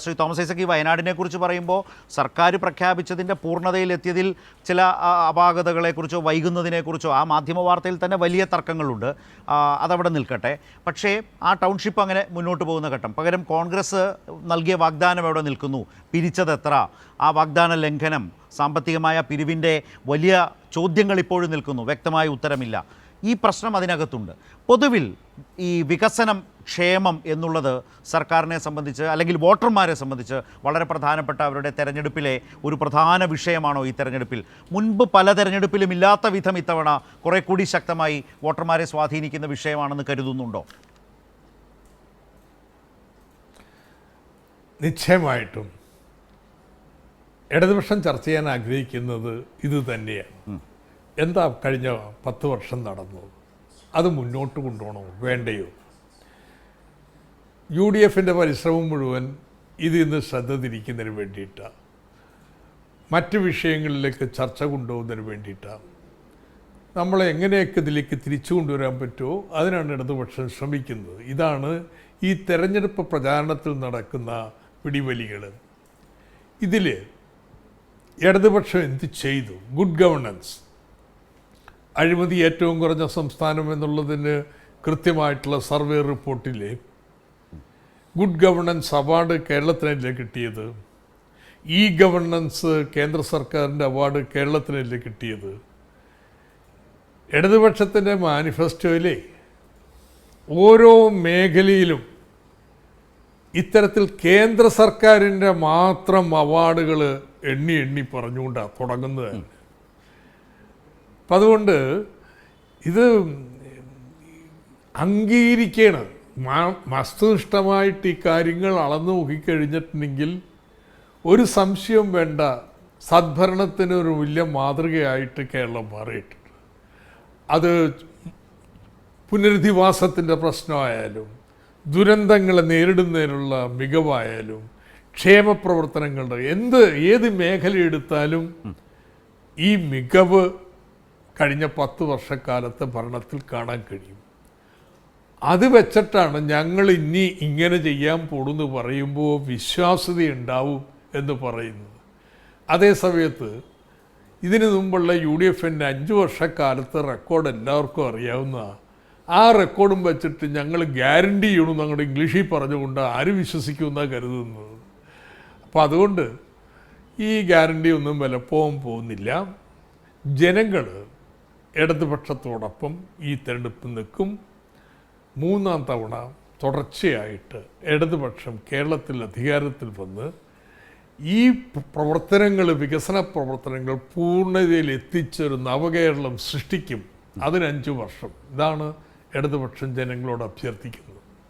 Shri Thomas Isaac, ഈ വയനാടിനെ കുറിച്ച് പറയുമ്പോൾ സർക്കാർ പ്രഖ്യാപിച്ചതിൻ്റെ പൂർണ്ണതയിലെത്തിയതിൽ ചില അപാകതകളെക്കുറിച്ചോ വൈകുന്നതിനെക്കുറിച്ചോ ആ മാധ്യമ വാർത്തയിൽ തന്നെ വലിയ തർക്കങ്ങളുണ്ട്. അതവിടെ നിൽക്കട്ടെ. പക്ഷേ ആ ടൗൺഷിപ്പ് അങ്ങനെ മുന്നോട്ട് പോകുന്ന ഘട്ടം, പകരം കോൺഗ്രസ് നൽകിയ വാഗ്ദാനം എവിടെ നിൽക്കുന്നു? പിരിച്ചതെത്ര? ആ വാഗ്ദാന ലംഘനം, സാമ്പത്തികമായ പിരിവിൻ്റെ വലിയ ചോദ്യങ്ങൾ ഇപ്പോഴും നിൽക്കുന്നു, വ്യക്തമായ ഉത്തരമില്ല. ഈ പ്രശ്നം അതിനകത്തുണ്ട്. പൊതുവിൽ ഈ വികസനം, ക്ഷേമം എന്നുള്ളത് സർക്കാരിനെ സംബന്ധിച്ച് അല്ലെങ്കിൽ വോട്ടർമാരെ സംബന്ധിച്ച് വളരെ പ്രധാനപ്പെട്ട അവരുടെ തെരഞ്ഞെടുപ്പിലെ ഒരു പ്രധാന വിഷയമാണോ ഈ തെരഞ്ഞെടുപ്പിൽ? മുൻപ് പല തെരഞ്ഞെടുപ്പിലും ഇല്ലാത്ത വിധം ഇത്തവണ കുറെ കൂടി ശക്തമായി വോട്ടർമാരെ സ്വാധീനിക്കുന്ന വിഷയമാണെന്ന് കരുതുന്നുണ്ടോ? നിശ്ചയമായിട്ടും ഇടതുപക്ഷം ചർച്ച ചെയ്യാൻ ആഗ്രഹിക്കുന്നത് ഇത് തന്നെയാണ്. എന്താ കഴിഞ്ഞ 10 വർഷം നടന്നത്? അത് മുന്നോട്ട് കൊണ്ടുപോകണോ വേണ്ടയോ? UDFൻ്റെ പരിശ്രമം മുഴുവൻ ഇതിൽ നിന്ന് ശ്രദ്ധ തിരിക്കുന്നതിന് വേണ്ടിയിട്ടാണ്, മറ്റ് വിഷയങ്ങളിലേക്ക് ചർച്ച കൊണ്ടുപോകുന്നതിന് വേണ്ടിയിട്ടാണ്. നമ്മളെ എങ്ങനെയൊക്കെ ഇതിലേക്ക് തിരിച്ചു കൊണ്ടുവരാൻ പറ്റുമോ അതിനാണ് ഇടതുപക്ഷം ശ്രമിക്കുന്നത്. ഇതാണ് ഈ തെരഞ്ഞെടുപ്പ് പ്രചാരണത്തിൽ നടക്കുന്ന പിടിവലികൾ. ഇതിൽ ഇടതുപക്ഷം എന്ത് ചെയ്തു? ഗുഡ് ഗവർണൻസ്, അഴിമതി ഏറ്റവും കുറഞ്ഞ സംസ്ഥാനം എന്നുള്ളതിന് കൃത്യമായിട്ടുള്ള സർവേ റിപ്പോർട്ടിലെ ഗുഡ് ഗവർണൻസ് അവാർഡ് കേരളത്തിനല്ലേ കിട്ടിയത്? ഇ ഗവർണൻസ് കേന്ദ്ര സർക്കാരിൻ്റെ അവാർഡ് കേരളത്തിനല്ലേ കിട്ടിയത്? ഇടതുപക്ഷത്തിൻ്റെ മാനിഫെസ്റ്റോയിലെ ഓരോ മേഖലയിലും ഇത്തരത്തിൽ കേന്ദ്ര സർക്കാരിൻ്റെ മാത്രം അവാർഡുകൾ എണ്ണി എണ്ണി പറഞ്ഞുകൊണ്ടാണ് തുടങ്ങുന്നത്. അപ്പം അതുകൊണ്ട് ഇത് അംഗീകരിക്കണം. വസ്തുനിഷ്ഠമായിട്ട് ഈ കാര്യങ്ങൾ അളന്നു നോക്കിക്കഴിഞ്ഞിട്ടുണ്ടെങ്കിൽ ഒരു സംശയവും വേണ്ട, സദ്ഭരണത്തിന് ഒരു വലിയ മാതൃകയായിട്ട് കേരളം മാറിയിട്ടുണ്ട്. അത് പുനരധിവാസത്തിൻ്റെ പ്രശ്നമായാലും, ദുരന്തങ്ങളെ നേരിടുന്നതിനുള്ള മികവായാലും, ക്ഷേമപ്രവർത്തനങ്ങളുടെ ഏത് മേഖല എടുത്താലും ഈ മികവ് കഴിഞ്ഞ 10 വർഷക്കാലത്തെ ഭരണത്തിൽ കാണാൻ കഴിയും. അത് വെച്ചിട്ടാണ് ഞങ്ങൾ ഇനി ഇങ്ങനെ ചെയ്യാൻ പോകുന്നു പറയുമ്പോൾ വിശ്വാസ്യതയുണ്ടാവും എന്ന് പറയുന്നത്. അതേസമയത്ത് ഇതിനു മുമ്പുള്ള UDFൻ്റെ 5 വർഷക്കാലത്തെ റെക്കോർഡ് എല്ലാവർക്കും അറിയാവുന്ന ആ റെക്കോർഡും വെച്ചിട്ട് ഞങ്ങൾ ഗ്യാരണ്ടി ചെയ്യണമെന്ന് അങ്ങോട്ട് ഇംഗ്ലീഷിൽ പറഞ്ഞുകൊണ്ട് ആരും വിശ്വസിക്കുമെന്നാണ് കരുതുന്നത്. അപ്പോൾ അതുകൊണ്ട് ഈ ഗ്യാരണ്ടി ഒന്നും വിലപ്പോകാൻ പോകുന്നില്ല. ജനങ്ങൾ ഇടതുപക്ഷത്തോടൊപ്പം ഈ തെരഞ്ഞെടുപ്പ് നിൽക്കും. 3ാം തവണ തുടർച്ചയായിട്ട് ഇടതുപക്ഷം കേരളത്തിൽ അധികാരത്തിൽ വന്ന് ഈ പ്രവർത്തനങ്ങൾ, വികസന പ്രവർത്തനങ്ങൾ പൂർണ്ണതയിൽ എത്തിച്ചൊരു നവകേരളം സൃഷ്ടിക്കും. അതിന് 5 വർഷം. ഇതാണ് ഇടതുപക്ഷം ജനങ്ങളോട് അഭ്യർത്ഥിക്കുന്നത്.